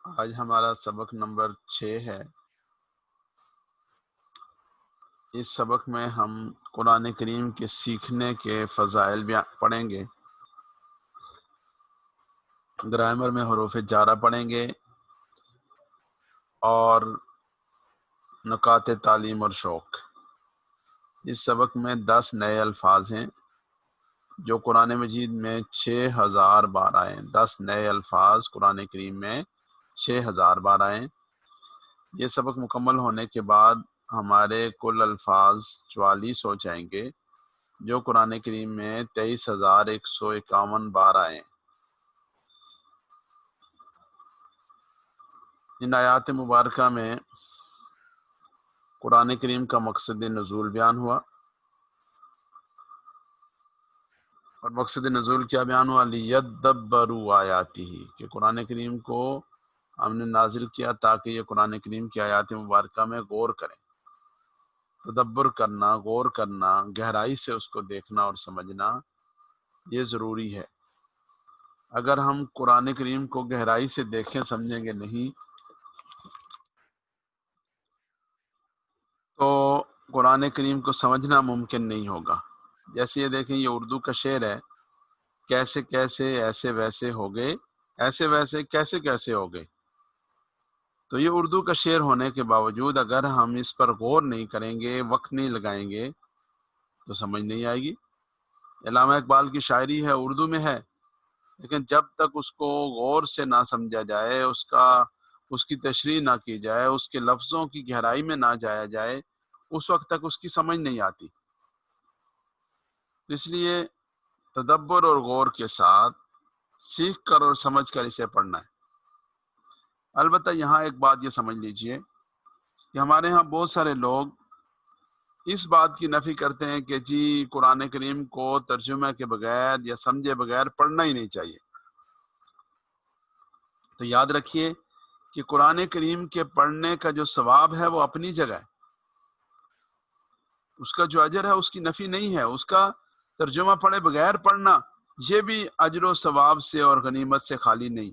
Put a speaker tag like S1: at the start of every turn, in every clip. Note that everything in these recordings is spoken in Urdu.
S1: آج ہمارا سبق نمبر 6 ہے۔ اس سبق میں ہم قرآن کریم کے سیکھنے کے فضائل بھی پڑھیں گے، گرامر میں حروف جارہ پڑھیں گے اور نکات تعلیم اور شوق۔ اس سبق میں 10 نئے الفاظ ہیں جو قرآن مجید میں 6000 بار آئے ہیں۔ 10 نئے الفاظ قرآن کریم میں 6000 بار آئے ہیں۔ یہ سبق مکمل ہونے کے بعد ہمارے کل الفاظ 44 ہو جائیں گے جو قرآن کریم میں 23151 بار آئے ہیں۔ ان آیات مبارکہ میں قرآن کریم کا مقصد نزول بیان ہوا، اور مقصد نزول کیا بیان ہوا؟ لیدبروا آیاتہ، کہ قرآن کریم کو ہم نے نازل کیا تاکہ یہ قرآن کریم کی آیات مبارکہ میں غور کریں۔ تدبر کرنا، غور کرنا، گہرائی سے اس کو دیکھنا اور سمجھنا یہ ضروری ہے۔ اگر ہم قرآن کریم کو گہرائی سے دیکھیں سمجھیں گے نہیں تو قرآن کریم کو سمجھنا ممکن نہیں ہوگا۔ جیسے یہ دیکھیں، یہ اردو کا شعر ہے، کیسے کیسے ایسے ویسے ہو گئے، ایسے ویسے کیسے کیسے ہو گئے۔ تو یہ اردو کا شعر ہونے کے باوجود اگر ہم اس پر غور نہیں کریں گے، وقت نہیں لگائیں گے تو سمجھ نہیں آئے گی۔ علامہ اقبال کی شاعری ہے، اردو میں ہے، لیکن جب تک اس کو غور سے نہ سمجھا جائے، اس کی تشریح نہ کی جائے، اس کے لفظوں کی گہرائی میں نہ جایا جائے، اس وقت تک اس کی سمجھ نہیں آتی۔ اس لیے تدبر اور غور کے ساتھ سیکھ کر اور سمجھ کر اسے پڑھنا ہے۔ البتہ یہاں ایک بات یہ سمجھ لیجئے کہ ہمارے ہاں بہت سارے لوگ اس بات کی نفی کرتے ہیں کہ جی قرآن کریم کو ترجمہ کے بغیر یا سمجھے بغیر پڑھنا ہی نہیں چاہیے۔ تو یاد رکھیے کہ قرآن کریم کے پڑھنے کا جو ثواب ہے وہ اپنی جگہ ہے، اس کا جو اجر ہے اس کی نفی نہیں ہے۔ اس کا ترجمہ پڑھے بغیر پڑھنا یہ بھی اجر و ثواب سے اور غنیمت سے خالی نہیں،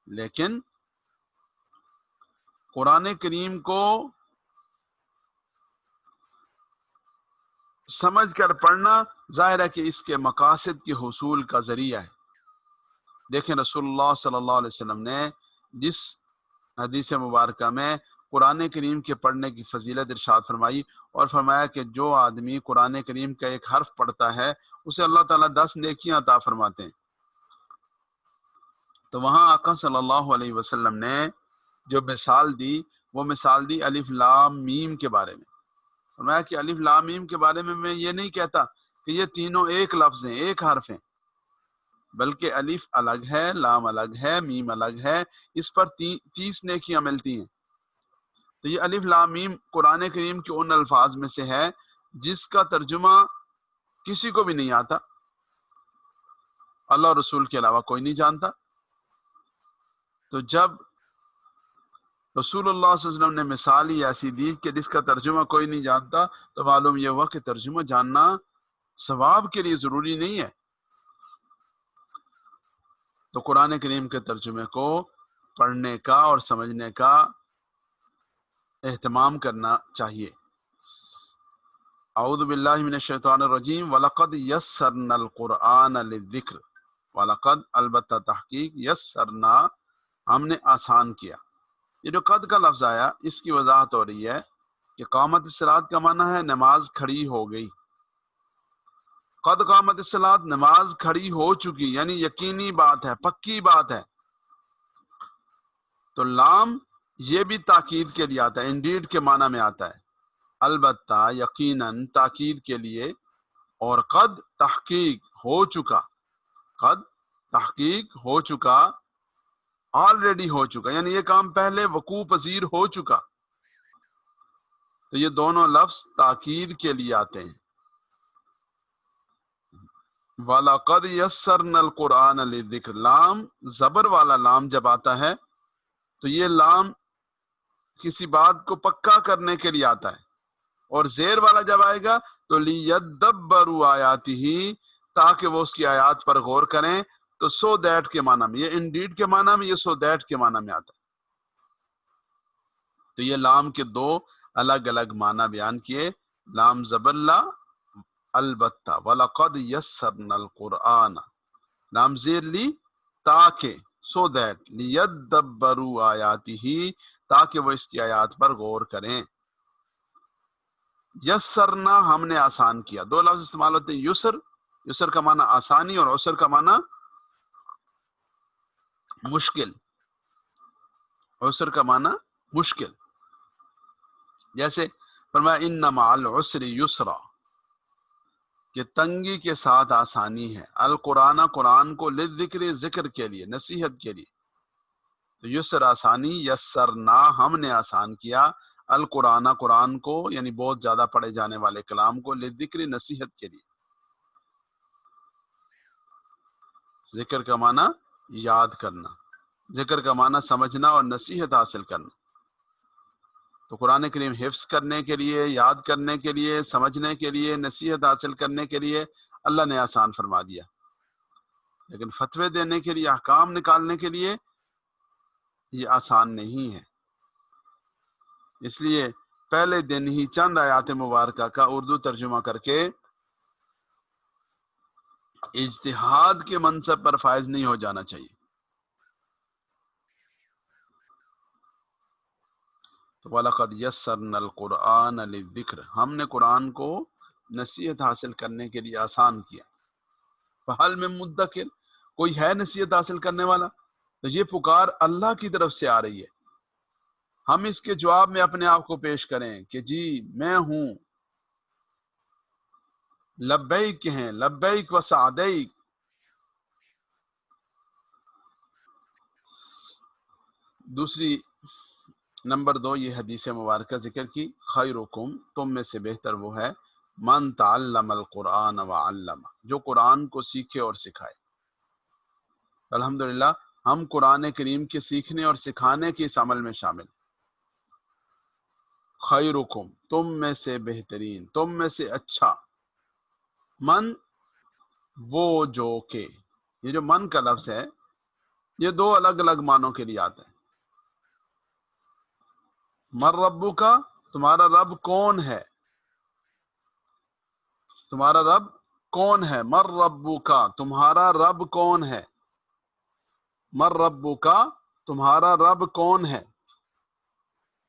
S1: لیکن قرآن کریم کو سمجھ کر پڑھنا ظاہر ہے کہ اس کے مقاصد کے حصول کا ذریعہ ہے۔ دیکھیں رسول اللہ صلی اللہ علیہ وسلم نے جس حدیث مبارکہ میں قرآن کریم کے پڑھنے کی فضیلت ارشاد فرمائی اور فرمایا کہ جو آدمی قرآن کریم کا ایک حرف پڑھتا ہے اسے اللہ تعالیٰ 10 نیکیاں عطا فرماتے ہیں۔ تو وہاں آقا صلی اللہ علیہ وسلم نے جو مثال دی وہ مثال دی الف لام میم کے بارے میں۔ فرمایا کہ الف لام میم کے بارے میں یہ نہیں کہتا کہ یہ تینوں ایک لفظ ہیں، ایک حرف ہیں، بلکہ الف الگ ہے، لام الگ ہے، میم الگ ہے، اس پر 30 نیکیاں ملتی ہیں۔ تو یہ الف لام میم قرآن کریم کے ان الفاظ میں سے ہے جس کا ترجمہ کسی کو بھی نہیں آتا، اللہ اور رسول کے علاوہ کوئی نہیں جانتا۔ تو جب رسول اللہ صلی اللہ علیہ وسلم نے مثال ہی ایسی دی کہ جس کا ترجمہ کوئی نہیں جانتا، تو معلوم یہ ہوا کہ ترجمہ جاننا ثواب کے لیے ضروری نہیں ہے۔ تو قرآن کریم کے ترجمے کو پڑھنے کا اور سمجھنے کا اہتمام کرنا چاہیے۔ اعوذ باللہ من الشیطان الرجیم وَلَقَدْ يَسَّرْنَا الْقُرْآنَ لِلذِّكْرِ، وَلَقَدْ البتہ تحقیق، یسرنا ہم نے آسان کیا۔ یہ جو قد کا لفظ آیا اس کی وضاحت ہو رہی ہے کہ قامت الصلاۃ کا معنی ہے نماز کھڑی ہو گئی۔ قد قامت الصلاۃ، نماز کھڑی ہو چکی، یعنی یقینی بات ہے، پکی بات ہے۔ تو لام یہ بھی تاکید کے لیے آتا ہے، انڈیڈ کے معنی میں آتا ہے، البتہ یقیناً تاکید کے لیے، اور قد تحقیق ہو چکا، قد تحقیق ہو چکا، آلریڈی ہو چکا، یعنی یہ کام پہلے وقوع پذیر ہو چکا۔ تو یہ دونوں لفظ تاکید کے لیے آتے ہیں۔ وَلَقَدْ يَسَّرْنَا الْقُرْآنَ لِلذِّكْرِ، لام زبر والا لام جب آتا ہے تو یہ لام کسی بات کو پکا کرنے کے لیے آتا ہے، اور زیر والا جب آئے گا تو لِيَدَّبَّرُوا آیاتہ، تاکہ وہ اس کی آیات پر غور کریں، تو سو دیٹ کے معنی میں، یہ انڈیڈ کے معنی میں، یہ سو دیٹ کے معنی میں آتا ہے. تو یہ لام کے دو الگ الگ معنی بیان کیے. لام زبر لا، البتہ، وَلَقَدْ يَسَّرْنَا الْقُرْآنَ، لام زیر لی تاکہ، سو دیٹ، لِيَدَّبَّرُوا آیاتہ، تاکہ وہ اس کی آیات پر غور کریں. یسرنا، ہم نے آسان کیا. دو لفظ استعمال ہوتے ہیں، یسر، یسر کا معنی آسانی، اور عسر کا معنی مشکل. عسر کا معنی مشکل. جیسے فرمایا ان مع العسر یسرا، کہ تنگی کے ساتھ آسانی ہے. القرآن، قرآن کو، للذکر، ذکر کے لیے، نصیحت کے لیے. تو یسر آسانی، یسرنا ہم نے آسان کیا، القرآن قرآن کو، یعنی بہت زیادہ پڑھے جانے والے کلام کو، للذکر نصیحت کے لیے. ذکر کا معنی یاد کرنا، ذکر کا معنی سمجھنا اور نصیحت حاصل کرنا. تو قرآن کریم حفظ کرنے کے لیے، یاد کرنے کے لیے، سمجھنے کے لیے، نصیحت حاصل کرنے کے لیے اللہ نے آسان فرما دیا. لیکن فتوے دینے کے لیے، احکام نکالنے کے لیے یہ آسان نہیں ہے. اس لیے پہلے دن ہی چند آیات مبارکہ کا اردو ترجمہ کر کے اجتہاد کے منصب پر فائز نہیں ہو جانا چاہیے. تو وَلَقَدْ يَسَّرْنَا الْقُرْآنَ لِلذِّكْرِ، ہم نے قرآن کو نصیحت حاصل کرنے کے لیے آسان کیا. فَهَلْ مِن مُدَّكِرٍ، کوئی ہے نصیحت حاصل کرنے والا؟ تو یہ پکار اللہ کی طرف سے آ رہی ہے. ہم اس کے جواب میں اپنے آپ کو پیش کریں کہ جی میں ہوں، لبیک ہیں، لبیک و سعدیک. دوسری نمبر 2 یہ حدیث مبارکہ ذکر کی، خیرکم، تم میں سے بہتر وہ ہے، من تعلم القرآن وعلم، جو قرآن کو سیکھے اور سکھائے. الحمدللہ ہم قرآن کریم کے سیکھنے اور سکھانے کے اس عمل میں شامل. خیرکم، تم میں سے بہترین، تم میں سے اچھا. من، وہ جو کہ، یہ جو من کا لفظ ہے یہ دو الگ الگ معنوں کے لیے آتا ہے. من ربک، تمہارا رب کون ہے، تمہارا رب کون ہے. من ربک، تمہارا رب کون ہے. من ربک، تمہارا رب کون ہے.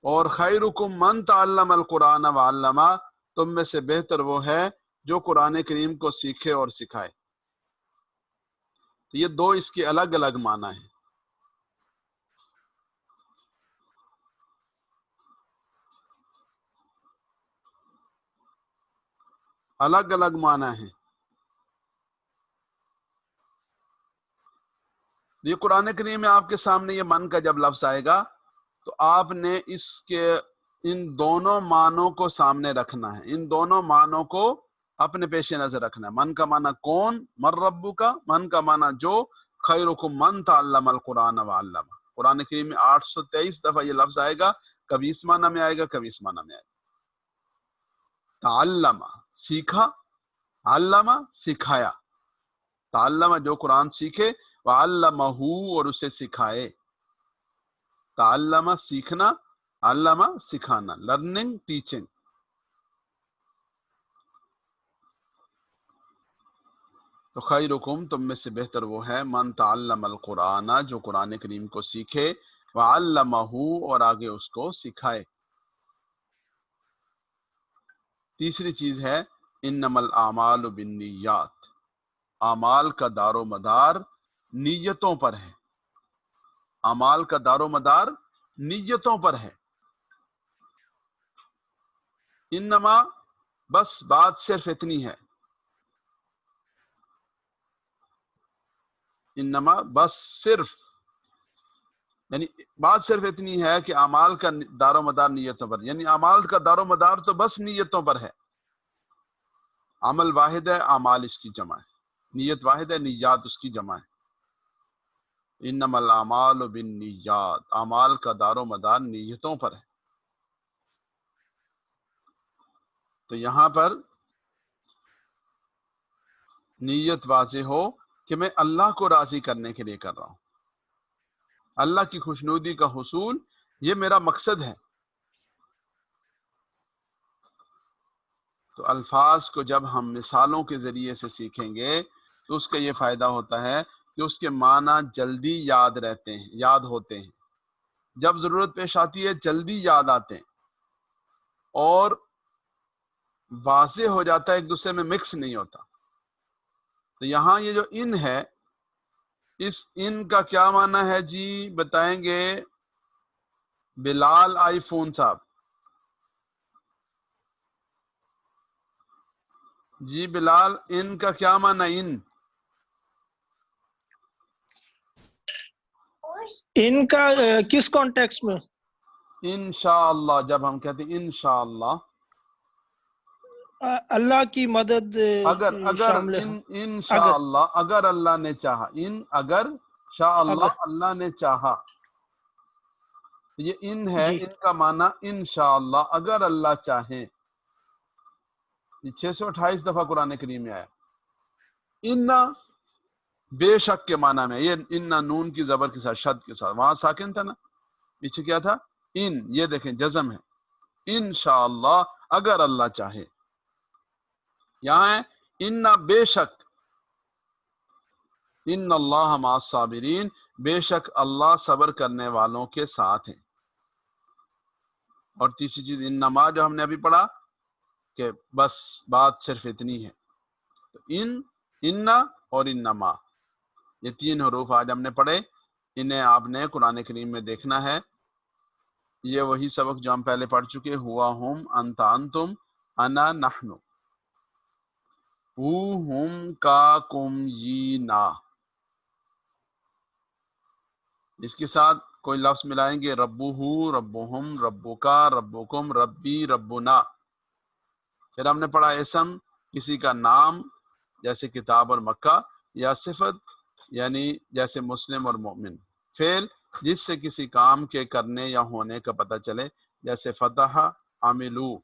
S1: اور خیرکم من تعلم القرآن وعلم، تم میں سے بہتر وہ ہے جو قرآن کریم کو سیکھے اور سکھائے. تو یہ دو اس کے الگ الگ معنی ہیں. الگ الگ معنی ہیں. یہ قرآن کریم میں آپ کے سامنے یہ من کا جب لفظ آئے گا تو آپ نے اس کے ان دونوں معنوں کو سامنے رکھنا ہے، ان دونوں معنوں کو اپنے پیش نظر رکھنا ہے. من کا معنی کون، من ربو کا، من کا معنی جو، خیرکم من تعلم القرآن وعلم. قرآن کریم میں 823 دفعہ یہ لفظ آئے گا، کبھی اس معنی میں آئے گا، کبھی اس معنی میں آئے گا. تعلم، سیکھا، علم، سکھایا. تعلم جو قرآن سیکھے، وعلمہ اور اسے سکھائے. تعلم سیکھنا، علم سکھانا، لرننگ، ٹیچنگ. تو خیرکم، تم میں سے بہتر وہ ہے، من تعلم القرآن، جو قرآن کریم کو سیکھے، وعلمہ اور آگے اس کو سکھائے. تیسری چیز ہے انما الاعمال بالنیات، اعمال کا دار و مدار نیتوں پر ہے. اعمال کا دار و مدار نیتوں پر ہے. انما، بس بات صرف اتنی ہے، انما بس صرف، یعنی بات صرف اتنی ہے کہ اعمال کا دار و مدار نیتوں پر، یعنی اعمال کا دار و مدار تو بس نیتوں پر ہے. عمل واحد ہے، اعمال اس کی جمع ہے. نیت واحد ہے، نیات اس کی جمع ہے. انما الاعمال بالنیات، اعمال کا دار و مدار نیتوں پر ہے. تو یہاں پر نیت واضح ہو کہ میں اللہ کو راضی کرنے کے لیے کر رہا ہوں، اللہ کی خوشنودی کا حصول، یہ میرا مقصد ہے۔ تو الفاظ کو جب ہم مثالوں کے ذریعے سے سیکھیں گے تو اس کا یہ فائدہ ہوتا ہے کہ اس کے معنی جلدی یاد ہوتے ہیں، جب ضرورت پیش آتی ہے جلدی یاد آتے ہیں اور واضح ہو جاتا ہے، ایک دوسرے میں مکس نہیں ہوتا۔ تو یہاں یہ جو ان ہے، اس ان کا کیا معنی ہے جی؟ بتائیں گے بلال آئی فون صاحب جی۔ بلال، ان کا کیا معنی؟
S2: ان کا کس کانٹیکس میں؟
S1: انشاءاللہ، جب ہم کہتے ہیں انشاءاللہ،
S2: اللہ کی مدد
S1: اگر
S2: شامل ہے۔
S1: انشاءاللہ اگر اللہ نے چاہا، اگر شاء اللہ اللہ نے چاہا، یہ ان ہے،
S2: جی
S1: ان کا معنی انشاءاللہ اگر اللہ چاہے۔ یہ 628 دفعہ قرآن کریم میں آیا۔ انا بے شک کے معنی میں، یہ انا نون کی زبر کے ساتھ، شد کے ساتھ، وہاں ساکن تھا نا، پیچھے کیا تھا؟ ان، یہ دیکھیں جزم ہے، انشاءاللہ اگر اللہ چاہے۔ یہاں ہے انا بے شک، ان اللہ مع الصابرین، بے شک اللہ صبر کرنے والوں کے ساتھ ہیں۔ اور تیسری چیز انما، جو ہم نے ابھی پڑھا کہ بس بات صرف اتنی ہے۔ تو انا اور انما، یہ تین حروف آج ہم نے پڑھے، انہیں آپ نے قرآن کریم میں دیکھنا ہے۔ یہ وہی سبق جو ہم پہلے پڑھ چکے، ہوا ہم، انت انتم، انا نحن، ہم کا کم یہ نا۔ اس کے ساتھ کوئی لفظ ملائیں گے، ربہ، ربہم، ربکا، ربکم، ربی، ربنا۔ پھر ہم نے پڑھا اسم، کسی کا نام جیسے کتاب اور مکہ، یا صفت یعنی جیسے مسلم اور مومن۔ فعل، جس سے کسی کام کے کرنے یا ہونے کا پتہ چلے، جیسے فتح، عملو۔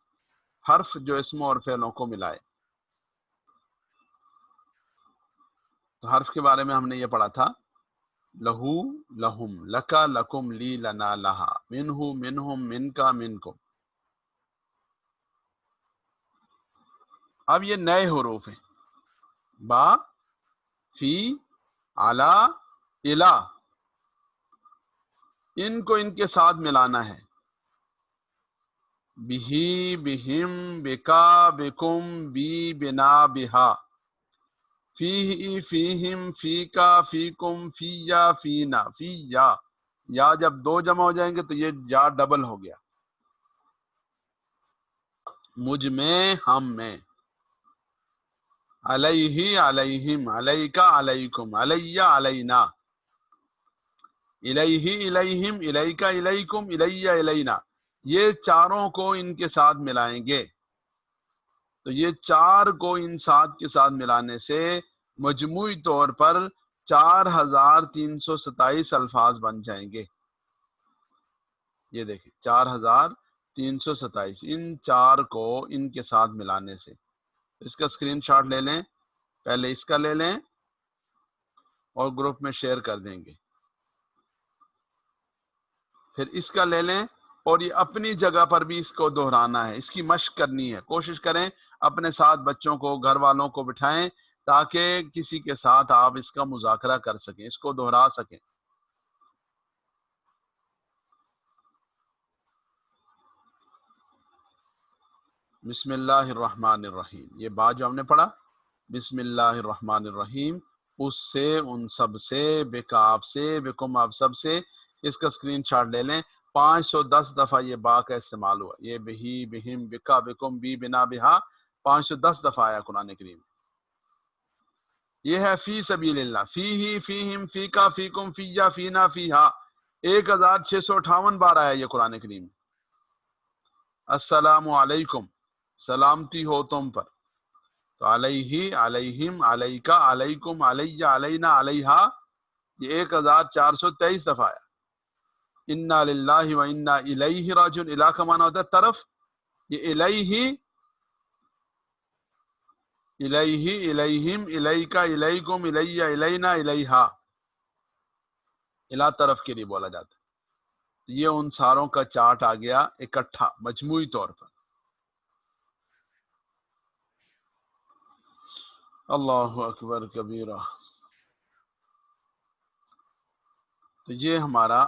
S1: حرف، جو اسموں اور فعلوں کو ملائے۔ تو حرف کے بارے میں ہم نے یہ پڑھا تھا، لہو، لہم، لکا، لکم، لی، لنا، لہا، منہو، منہم، منکا، منکم۔ اب یہ نئے حروف ہیں، با، فی، علا، الا، ان کو ان کے ساتھ ملانا ہے۔ بہی، بہم، بکا، بکم، بی، بنا، بہا۔ فیہ، فیہم، فیکا، فیکم، فیا، فینا، فیا۔ یا جب دو جمع ہو جائیں گے تو یہ یا ڈبل ہو گیا، مجھ میں، ہم میں۔ علیہ، علیہم، علیکا، علیکم، علیہ، علینا، الیہ، الیہم، الیکا، الیکم، الیہ، الینا۔ یہ چاروں کو ان کے ساتھ ملائیں گے، تو یہ چار کو ان سات کے ساتھ ملانے سے مجموعی طور پر 4327 الفاظ بن جائیں گے۔ یہ دیکھیں 4327، ان چار کو ان کے ساتھ ملانے سے۔ اس کا اسکرین شاٹ لے لیں، پہلے اس کا لے لیں اور گروپ میں شیئر کر دیں گے، پھر اس کا لے لیں اور یہ اپنی جگہ پر بھی اس کو دہرانا ہے، اس کی مشق کرنی ہے۔ کوشش کریں اپنے ساتھ بچوں کو، گھر والوں کو بٹھائیں تاکہ کسی کے ساتھ آپ اس کا مذاکرہ کر سکیں، اس کو دہرا سکیں۔ بسم اللہ الرحمن الرحیم، یہ بات جو ہم نے پڑھا، بسم اللہ الرحمن الرحیم، اس سے، ان سب سے، بکا آپ سے، بکم آپ سب سے۔ اس کا اسکرین شاٹ لے لیں، 510 دفعہ یہ با کا استعمال ہوا، یہ بہی، بہم، بکا، بکم، بی، بنا، بہا، 510 دفعہ آیا قرآن کریم۔ یہ ہے فی سبیل اللہ، فی ہی، فیہم، فیکا، فیکم، فیا، فینا، فیہا، 1658 بار آیا یہ قرآن کریم۔ السلام علیکم، سلامتی ہو تم پر، تو علیہ، علیہم، علیکا، علیکم، علیہ، علینا، علیہا، یہ 1423 دفعہ آیا۔ انا للہ و انا الیہ راجعون، الہ کا معنی ہوتا ہے طرف، یہ الیہ الیہ الیہم الیکا الیکم الیہ الینا الیہا، الا طرف کے لیے بولا جاتا ہے. یہ ان ساروں کا چارٹ آ گیا اکٹھا مجموعی طور پر. اللہ اکبر کبیرہ. تو یہ ہمارا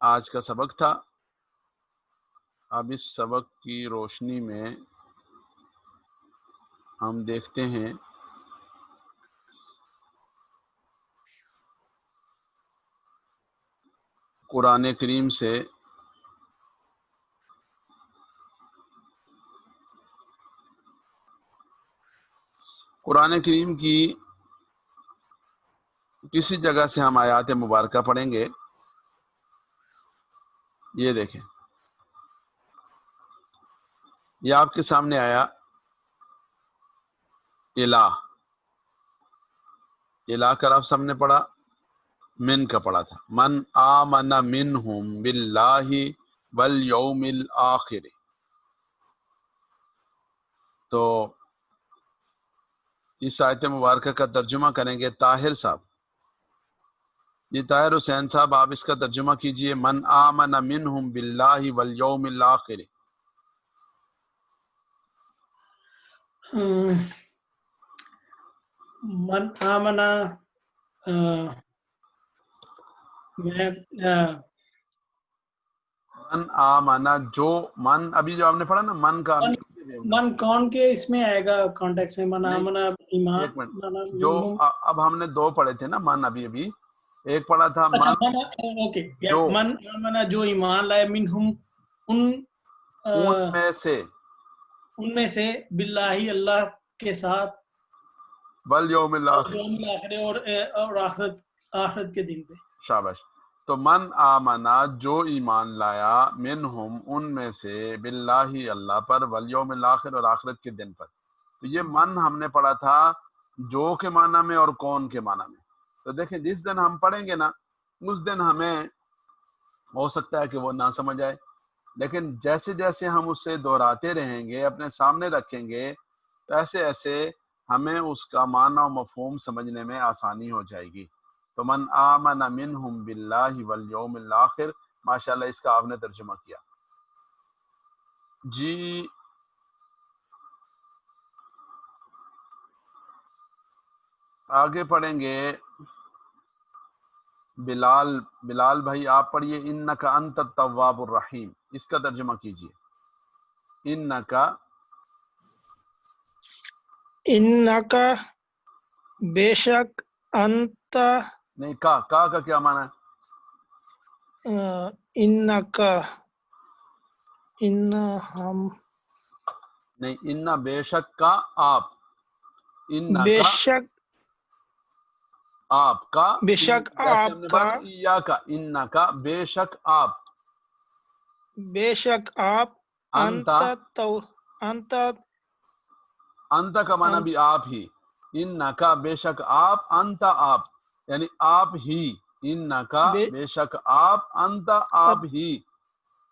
S1: آج کا سبق تھا. اب اس سبق کی روشنی میں ہم دیکھتے ہیں قرآن کریم سے قرآن کریم کی کسی جگہ سے ہم آیات مبارکہ پڑھیں گے. یہ دیکھیں، یہ آپ کے سامنے آیا الہ. الہ کا لفظ ہم نے پڑھا، من کا پڑھا تھا. من آمن منہم باللہ والیوم الآخر. تو اس آیت مبارکہ کا ترجمہ کریں گے طاہر صاحب. جی طاہر حسین صاحب، آپ اس کا ترجمہ کیجئے. من آمن منہم باللہ والیوم الآخر.
S3: من آمنا
S1: من آمن، جو من ابھی جو آپ نے پڑھا نا، من کا
S3: من کون کے اس میں آئے گا کانٹیکس میں؟ من
S1: نہیں،
S3: آمنا ایمان.
S1: ایک منٹ. جو اب ہم نے دو پڑھے تھے نا من، ابھی ایک پڑھا تھا
S3: اچھا
S1: من
S3: اوکے.
S1: جو
S3: من آمنا جو ایمان لائے، منہم ان
S1: ان
S3: میں سے باللہ اللہ کے ساتھ،
S1: والیوم الآخر،
S3: یوم الآخر اور آخرت کے دن پہ.
S1: شاباش. تو من آمنا جو ایمان لایا، منہم ان میں سے، باللہ اللہ پر، والیوم الآخر اور آخرت کے دن پر. تو یہ من ہم نے پڑھا تھا جو کے معنی میں اور کون کے معنی میں. تو دیکھیں جس دن ہم پڑھیں گے نا، اس دن ہمیں ہو سکتا ہے کہ وہ نہ سمجھ آئے، لیکن جیسے جیسے ہم اسے دہراتے رہیں گے، اپنے سامنے رکھیں گے، تو ایسے ایسے ہمیں اس کا معنی و مفہوم سمجھنے میں آسانی ہو جائے گی. تو من آمن منہم باللہ والیوم الآخر، ماشاءاللہ اس کا آپ نے ترجمہ کیا. جی آگے پڑھیں گے. بلال بھائی آپ پڑھیے. انکا انت التواب الرحیم، اس کا ترجمہ کیجیے. انکا
S2: بے شک، انت
S1: نہیں، کا کیا معنی ہے؟
S2: انکا ہم،
S1: نہیں، ان بے شک کا آپ، ان
S2: بے
S1: کا
S2: شک،
S1: آپ کا،
S2: بے شک
S1: جیسے
S2: آپ
S1: ہم نے
S2: کا،
S1: پڑھا نا ایا کا، ان کا بے شک آپ،
S2: بے شک آپ،
S1: انتا
S2: انت
S1: انت کا معنی بھی آپ ہی. ان کا بے شک آپ، انتا آپ، یعنی آپ ہی. ان کا بے شک آپ، انتا آپ ہی.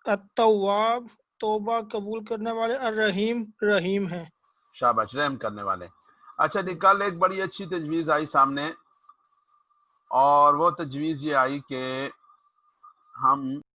S2: التواب توبہ قبول کرنے والے، الرحیم رحیم ہے.
S1: شاباش، رحم کرنے والے. اچھا جی، کل ایک بڑی اچھی تجویز آئی سامنے، اور وہ تجویز یہ آئی کہ ہم